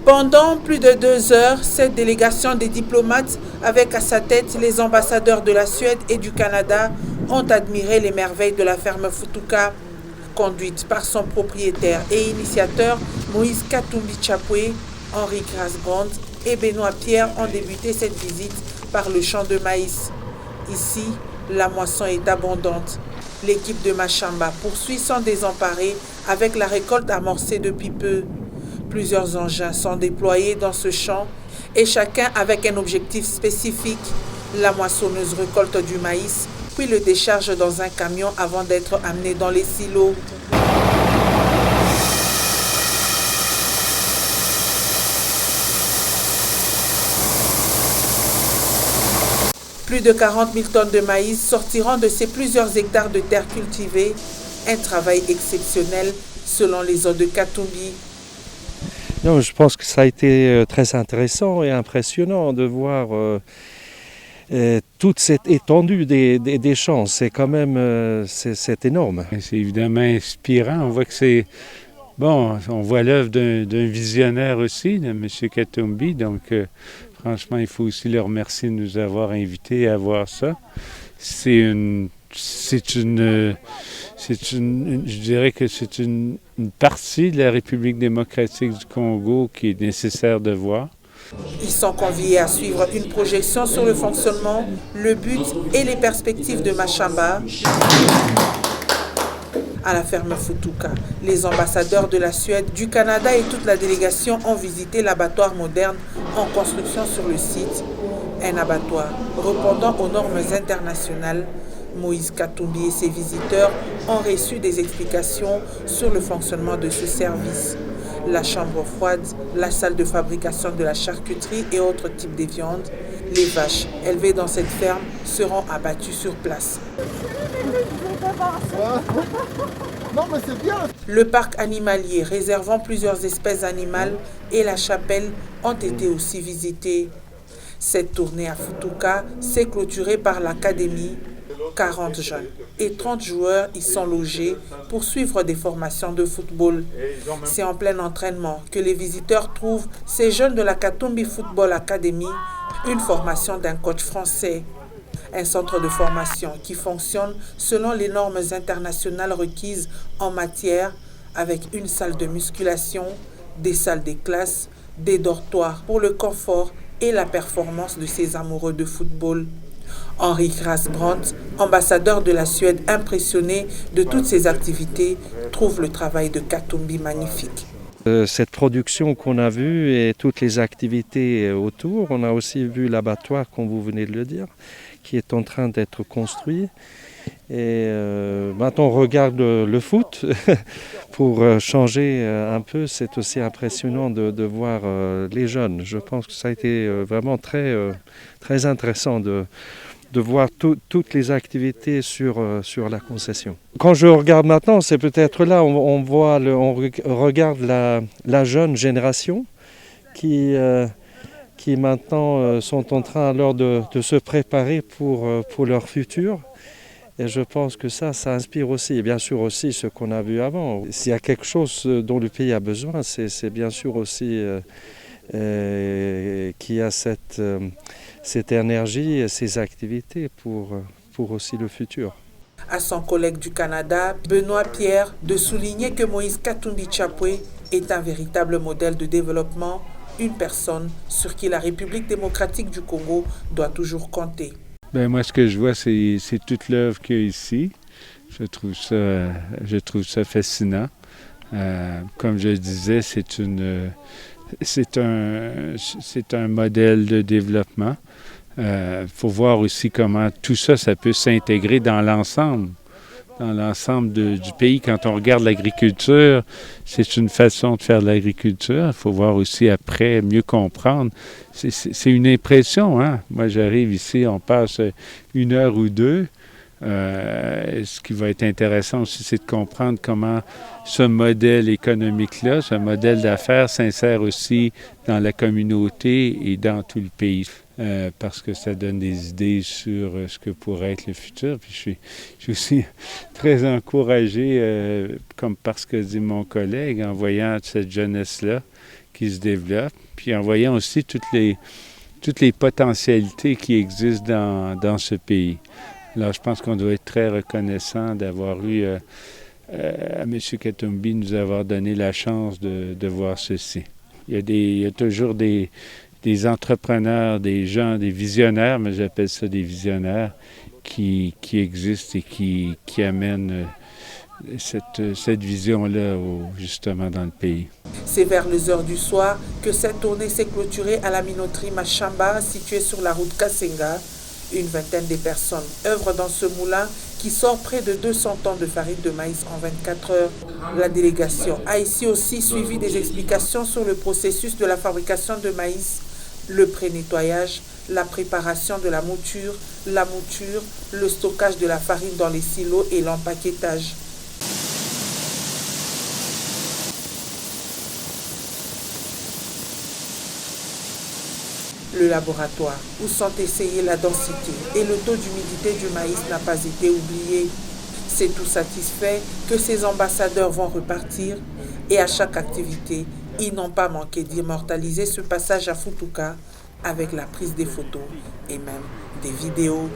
Pendant plus de 2 heures, cette délégation des diplomates, avec à sa tête les ambassadeurs de la Suède et du Canada, ont admiré les merveilles de la ferme Futuka, conduite par son propriétaire et initiateur Moïse Katumbi Chapwe. Henri Grasbrand et Benoît Pierre ont débuté cette visite par le champ de maïs. Ici, la moisson est abondante. L'équipe de Machamba poursuit sans désemparer avec la récolte amorcée depuis peu. Plusieurs engins sont déployés dans ce champ et chacun avec un objectif spécifique. La moissonneuse récolte du maïs, puis le décharge dans un camion avant d'être amené dans les silos. Plus de 40 000 tonnes de maïs sortiront de ces plusieurs hectares de terre cultivée. Un travail exceptionnel selon les eaux de Katumbi. Non, je pense que ça a été très intéressant et impressionnant de voir toute cette étendue des champs. C'est quand même c'est énorme. C'est évidemment inspirant. On voit que c'est bon. On voit l'œuvre d'un visionnaire aussi, de M. Katumbi. Donc, franchement, il faut aussi le remercier de nous avoir invités à voir ça. Je dirais que c'est une partie de la République démocratique du Congo qui est nécessaire de voir. Ils sont conviés à suivre une projection sur le fonctionnement, le but et les perspectives de Machamba. À la ferme Futuka, les ambassadeurs de la Suède, du Canada et toute la délégation ont visité l'abattoir moderne en construction sur le site. Un abattoir répondant aux normes internationales. Moïse Katumbi et ses visiteurs ont reçu des explications sur le fonctionnement de ce service. La chambre froide, la salle de fabrication de la charcuterie et autres types de viandes. Les vaches élevées dans cette ferme seront abattues sur place. Le parc animalier réservant plusieurs espèces animales et la chapelle ont été aussi visités. Cette tournée à Futuka s'est clôturée par l'académie. 40 jeunes et 30 joueurs y sont logés pour suivre des formations de football. C'est en plein entraînement que les visiteurs trouvent ces jeunes de la Katumbi Football Academy, une formation d'un coach français. Un centre de formation qui fonctionne selon les normes internationales requises en matière, avec une salle de musculation, des salles de classe, des dortoirs pour le confort et la performance de ces amoureux de football. Henri Grasbrand, ambassadeur de la Suède impressionné de toutes ces activités, trouve le travail de Katumbi magnifique. Cette production qu'on a vue et toutes les activités autour, on a aussi vu l'abattoir, comme vous venez de le dire, qui est en train d'être construit. Et maintenant on regarde le foot pour changer un peu. C'est aussi impressionnant de voir les jeunes. Je pense que ça a été vraiment très intéressant de voir toutes les activités sur la concession. Quand je regarde maintenant, c'est peut-être là on regarde la jeune génération qui maintenant sont en train alors de se préparer pour leur futur. Et je pense que ça inspire aussi, et bien sûr aussi ce qu'on a vu avant. S'il y a quelque chose dont le pays a besoin, c'est bien sûr aussi qu'il y a cette énergie et ces activités pour aussi le futur. À son collègue du Canada, Benoît Pierre, de souligner que Moïse Katumbi Chapwe est un véritable modèle de développement, une personne sur qui la République démocratique du Congo doit toujours compter. Bien, moi, ce que je vois, c'est toute l'œuvre qu'il y a ici. Je trouve ça fascinant. Comme je le disais, c'est un modèle de développement. Faut voir aussi comment tout ça peut s'intégrer dans l'ensemble du pays. Quand on regarde l'agriculture, c'est une façon de faire de l'agriculture. Il faut voir aussi après, mieux comprendre. C'est une impression, hein? Moi, j'arrive ici, on passe 1 heure ou 2. Ce qui va être intéressant aussi, c'est de comprendre comment ce modèle économique-là, ce modèle d'affaires s'insère aussi dans la communauté et dans tout le pays. parce que ça donne des idées sur ce que pourrait être le futur. Puis je suis aussi très encouragé, comme parce que dit mon collègue, en voyant cette jeunesse-là qui se développe, puis en voyant aussi toutes les potentialités qui existent dans ce pays. Alors, je pense qu'on doit être très reconnaissant d'avoir eu à M. Katumbi nous avoir donné la chance de voir ceci. Il y a toujours des entrepreneurs, des gens, des visionnaires, mais j'appelle ça des visionnaires, qui existent et qui amènent cette vision-là justement dans le pays. C'est vers les heures du soir que cette tournée s'est clôturée à la minoterie Machamba, située sur la route Kasenga. Une vingtaine de personnes œuvrent dans ce moulin qui sort près de 200 tonnes de farine de maïs en 24 heures. La délégation a ici aussi suivi des explications sur le processus de la fabrication de maïs, le pré-nettoyage, la préparation de la mouture, le stockage de la farine dans les silos et l'empaquetage. Le laboratoire où sont essayés la densité et le taux d'humidité du maïs n'a pas été oublié. C'est tout satisfait que ces ambassadeurs vont repartir et à chaque activité, ils n'ont pas manqué d'immortaliser ce passage à Futuka avec la prise des photos et même des vidéos.